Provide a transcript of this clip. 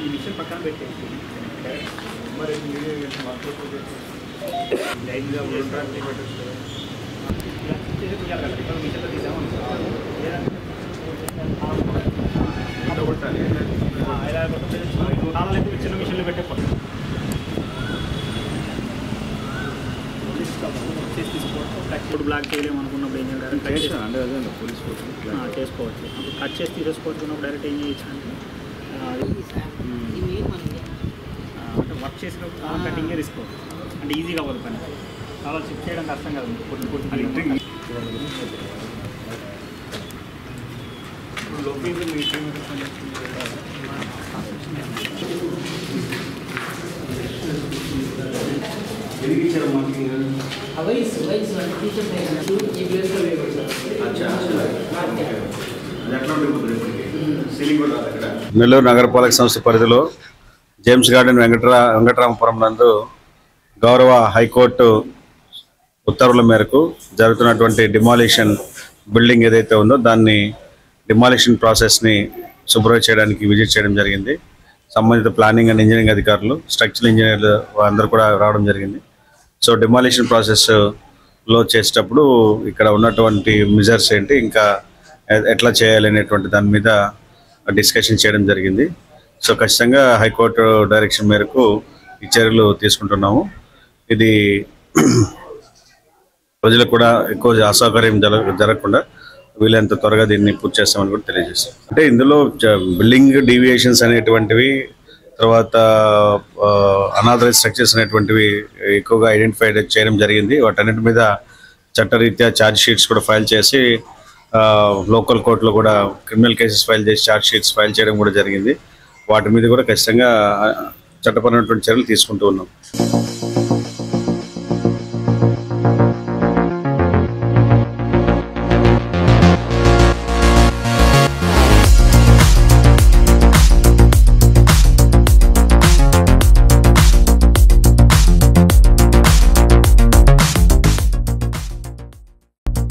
ఈ మిషన్ పక్కన పెట్టేసి మరి లైన్గా మిషన్లో తీసాము చిన్న మిషన్లు పెట్టే తీసుకోవచ్చు బ్లాక్ చేయలేమనుకున్నప్పుడు ఏం చేయాలి చేసుకోవచ్చు అప్పుడు కట్ చేసి తీసేసుకోవచ్చుకున్నప్పుడు డైరెక్ట్ ఏం చేయొచ్చు అంటే వర్క్ చేసినప్పుడు కటింగే తీసుకోవచ్చు అంటే ఈజీగా అవ్వదు పని చాలా షిఫ్ట్ చేయడం కష్టం కాదు నెల్లూరు నగరపాలక సంస్థ పరిధిలో జేమ్స్ గార్డెన్ వెంకటరామపురం నందు గౌరవ హైకోర్టు ఉత్తర్వుల మేరకు జరుగుతున్నటువంటి డిమాలిషన్ బిల్డింగ్ ఏదైతే ఉందో దాన్ని డిమాలిషన్ ప్రాసెస్ని సూపర్వైజ్ చేయడానికి విజిట్ చేయడం జరిగింది. సంబంధిత ప్లానింగ్ అండ్ ఇంజనీరింగ్ అధికారులు, స్ట్రక్చరల్ ఇంజనీర్లు అందరూ కూడా రావడం జరిగింది. సో డిమాలిషన్ ప్రాసెస్లో చేసేటప్పుడు ఇక్కడ ఉన్నటువంటి మెజర్స్ ఏంటి, ఇంకా ఎట్లా చేయాలి అనేటువంటి దాని మీద డిస్కషన్ చేయడం జరిగింది. సో ఖచ్చితంగా హైకోర్టు డైరెక్షన్ మేరకు ఈ చర్యలు తీసుకుంటున్నాము. ఇది ప్రజలకు కూడా ఎక్కువ అసౌకర్యం జరగకుండా వీలైనంత త్వరగా దీన్ని పూర్తి చేస్తామని కూడా తెలియజేస్తాం. అంటే ఇందులో బిల్డింగ్ డీవియేషన్స్ అనేటువంటివి, తర్వాత అనాథరైజ్ స్ట్రక్చర్స్ అనేటువంటివి ఎక్కువగా ఐడెంటిఫై చేయడం జరిగింది. వాటన్నిటి మీద చట్టరీత్యా ఛార్జ్ షీట్స్ కూడా ఫైల్ చేసి లోకల్ కోర్టులో కూడా క్రిమినల్ కేసెస్ ఫైల్ చేసి ఛార్జ్ షీట్స్ ఫైల్ చేయడం కూడా జరిగింది. వాటి మీద కూడా ఖచ్చితంగా చట్టపరమైనటువంటి చర్యలు తీసుకుంటూ ఉన్నాం.